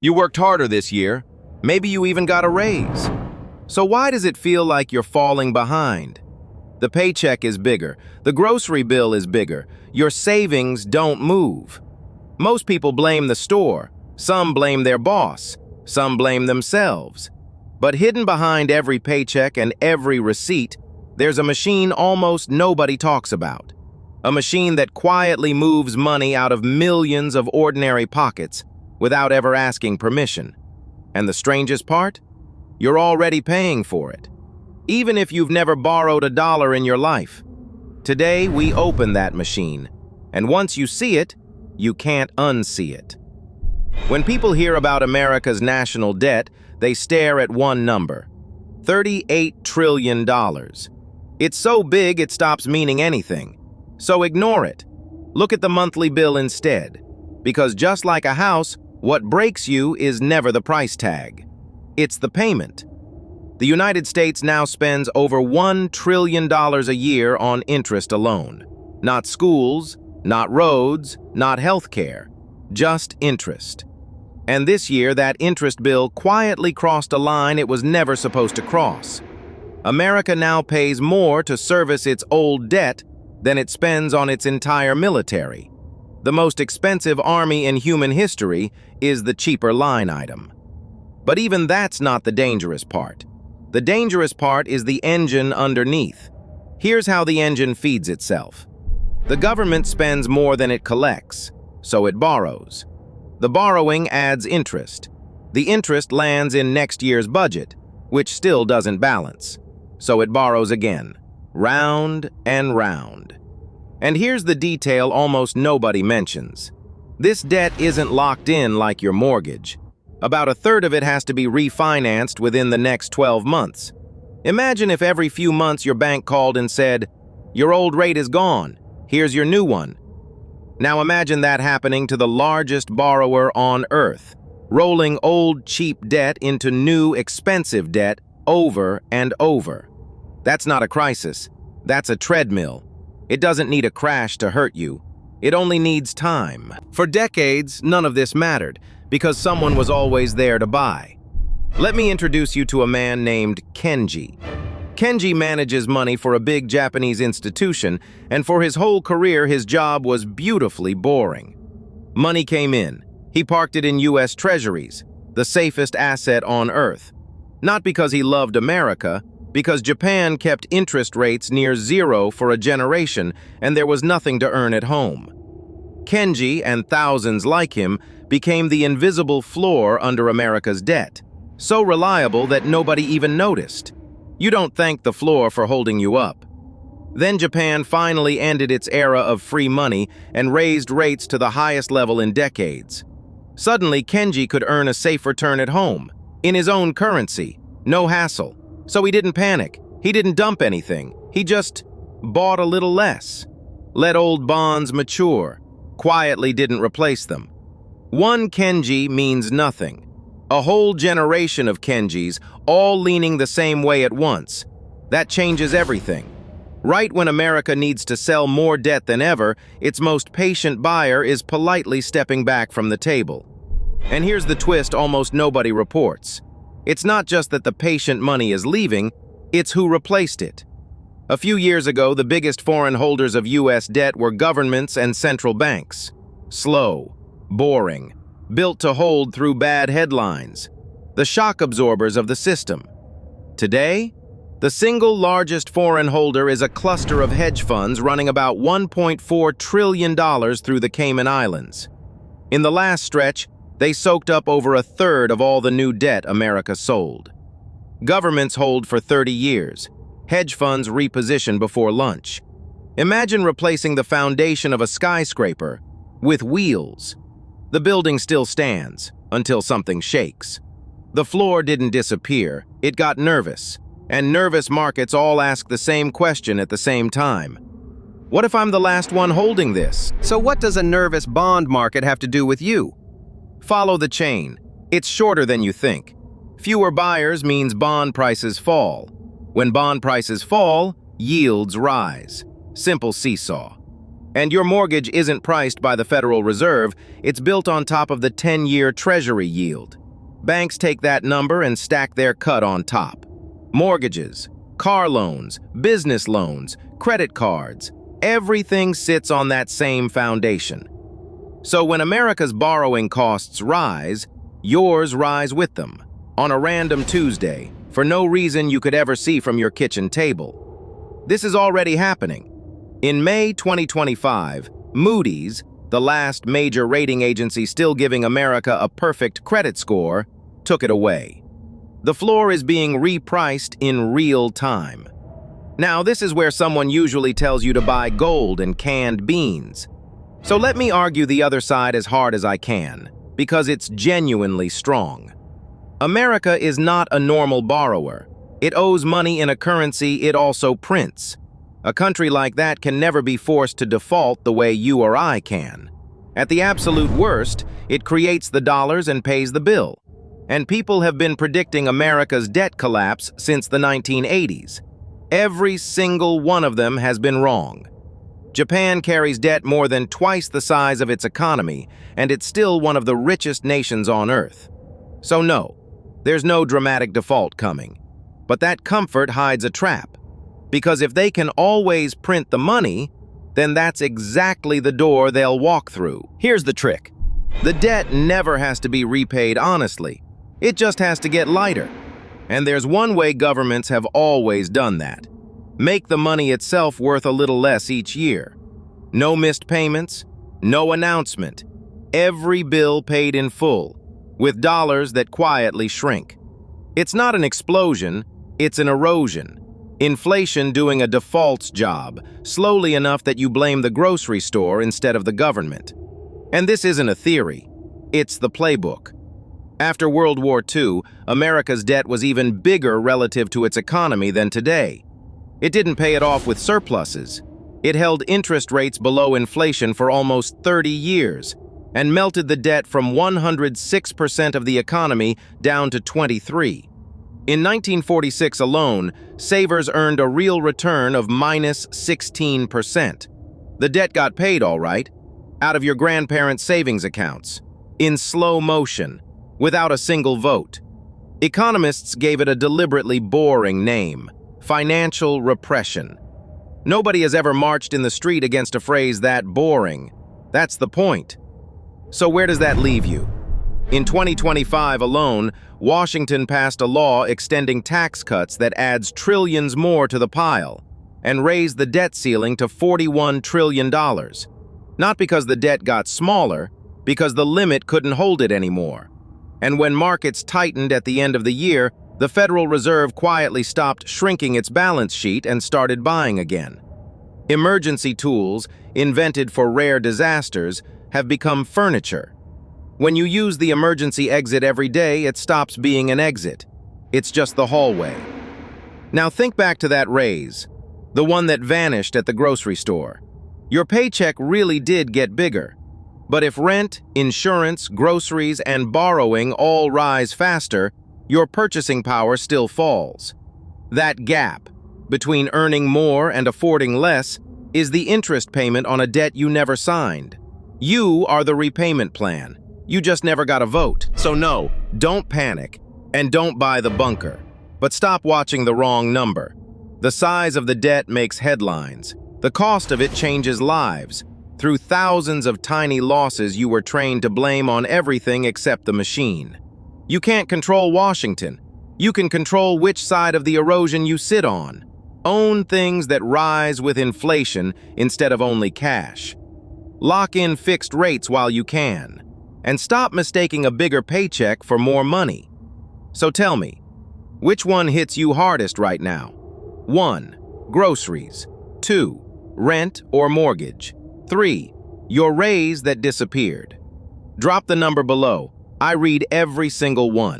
You worked harder this year. Maybe you even got a raise. So why does it feel like you're falling behind? The paycheck is bigger. The grocery bill is bigger. Your savings don't move. Most people blame the store. Some blame their boss. Some blame themselves. But hidden behind every paycheck and every receipt, there's a machine almost nobody talks about. A machine that quietly moves money out of millions of ordinary pockets without ever asking permission. And the strangest part? You're already paying for it, even if you've never borrowed $1 in your life. Today, we open that machine, and once you see it, you can't unsee it. When people hear about America's national debt, they stare at one number: $38 trillion. It's so big it stops meaning anything. So ignore it. Look at the monthly bill instead, because just like a house, what breaks you is never the price tag. It's the payment. The United States now spends over $1 trillion a year on interest alone. Not schools, not roads, not healthcare, just interest. And this year, that interest bill quietly crossed a line it was never supposed to cross. America now pays more to service its old debt than it spends on its entire military. The most expensive army in human history is the cheaper line item. But even that's not the dangerous part. The dangerous part is the engine underneath. Here's how the engine feeds itself. The government spends more than it collects, so it borrows. The borrowing adds interest. The interest lands in next year's budget, which still doesn't balance. So it borrows again, round and round. And here's the detail almost nobody mentions. This debt isn't locked in like your mortgage. About a third of it has to be refinanced within the next 12 months. Imagine if every few months your bank called and said, "Your old rate is gone. Here's your new one." Now imagine that happening to the largest borrower on earth, rolling old cheap debt into new expensive debt over and over. That's not a crisis. That's a treadmill. It doesn't need a crash to hurt you. It only needs time. For decades, none of this mattered, because someone was always there to buy. Let me introduce you to a man named Kenji. Kenji manages money for a big Japanese institution, and for his whole career, his job was beautifully boring. Money came in. He parked it in US treasuries, the safest asset on earth. Not because he loved America, because Japan kept interest rates near zero for a generation, and there was nothing to earn at home. Kenji, and thousands like him, became the invisible floor under America's debt, so reliable that nobody even noticed. You don't thank the floor for holding you up. Then Japan finally ended its era of free money and raised rates to the highest level in decades. Suddenly, Kenji could earn a safe return at home, in his own currency, no hassle. So he didn't panic. He didn't dump anything. He just bought a little less. Let old bonds mature. Quietly didn't replace them. One Kenji means nothing. A whole generation of Kenjis, all leaning the same way at once. That changes everything. Right when America needs to sell more debt than ever, its most patient buyer is politely stepping back from the table. And here's the twist almost nobody reports. It's not just that the patient money is leaving, it's who replaced it. A few years ago, the biggest foreign holders of US debt were governments and central banks. Slow, boring, built to hold through bad headlines. The shock absorbers of the system. Today, the single largest foreign holder is a cluster of hedge funds running about $1.4 trillion through the Cayman Islands. In the last stretch, they soaked up over a third of all the new debt America sold. Governments hold for 30 years. Hedge funds reposition before lunch. Imagine replacing the foundation of a skyscraper with wheels. The building still stands until something shakes. The floor didn't disappear, it got nervous. And nervous markets all ask the same question at the same time. What if I'm the last one holding this? So what does a nervous bond market have to do with you? Follow the chain. It's shorter than you think. Fewer buyers means bond prices fall. When bond prices fall, yields rise. Simple seesaw. And your mortgage isn't priced by the Federal Reserve, it's built on top of the 10-year Treasury yield. Banks take that number and stack their cut on top. Mortgages, car loans, business loans, credit cards, everything sits on that same foundation. So when America's borrowing costs rise, yours rise with them, on a random Tuesday, for no reason you could ever see from your kitchen table. This is already happening. In May 2025, Moody's, the last major rating agency still giving America a perfect credit score, took it away. The floor is being repriced in real time. Now, this is where someone usually tells you to buy gold and canned beans. So let me argue the other side as hard as I can, because it's genuinely strong. America is not a normal borrower. It owes money in a currency it also prints. A country like that can never be forced to default the way you or I can. At the absolute worst, it creates the dollars and pays the bill. And people have been predicting America's debt collapse since the 1980s. Every single one of them has been wrong. Japan carries debt more than twice the size of its economy, and it's still one of the richest nations on Earth. So no, there's no dramatic default coming. But that comfort hides a trap. Because if they can always print the money, then that's exactly the door they'll walk through. Here's the trick. The debt never has to be repaid honestly. It just has to get lighter. And there's one way governments have always done that. Make the money itself worth a little less each year. No missed payments, no announcement. Every bill paid in full, with dollars that quietly shrink. It's not an explosion, it's an erosion. Inflation doing a default's job, slowly enough that you blame the grocery store instead of the government. And this isn't a theory, it's the playbook. After World War II, America's debt was even bigger relative to its economy than today. It didn't pay it off with surpluses. It held interest rates below inflation for almost 30 years and melted the debt from 106% of the economy down to 23%. In 1946 alone, savers earned a real return of minus 16%. The debt got paid, all right, out of your grandparents' savings accounts, in slow motion, without a single vote. Economists gave it a deliberately boring name: financial repression. Nobody has ever marched in the street against a phrase that boring. That's the point. So where does that leave you? In 2025 alone, Washington passed a law extending tax cuts that adds trillions more to the pile and raised the debt ceiling to $41 trillion. Not because the debt got smaller, because the limit couldn't hold it anymore. And when markets tightened at the end of the year, the Federal Reserve quietly stopped shrinking its balance sheet and started buying again. Emergency tools, invented for rare disasters, have become furniture. When you use the emergency exit every day, it stops being an exit. It's just the hallway. Now think back to that raise, the one that vanished at the grocery store. Your paycheck really did get bigger. But if rent, insurance, groceries, and borrowing all rise faster, your purchasing power still falls. That gap between earning more and affording less is the interest payment on a debt you never signed. You are the repayment plan. You just never got a vote. So no, don't panic and don't buy the bunker. But stop watching the wrong number. The size of the debt makes headlines. The cost of it changes lives. Through thousands of tiny losses you were trained to blame on everything except the machine. You can't control Washington. You can control which side of the erosion you sit on. Own things that rise with inflation instead of only cash. Lock in fixed rates while you can. And stop mistaking a bigger paycheck for more money. So tell me, which one hits you hardest right now? 1. Groceries. 2. Rent or mortgage. 3. Your raise that disappeared. Drop the number below. I read every single one.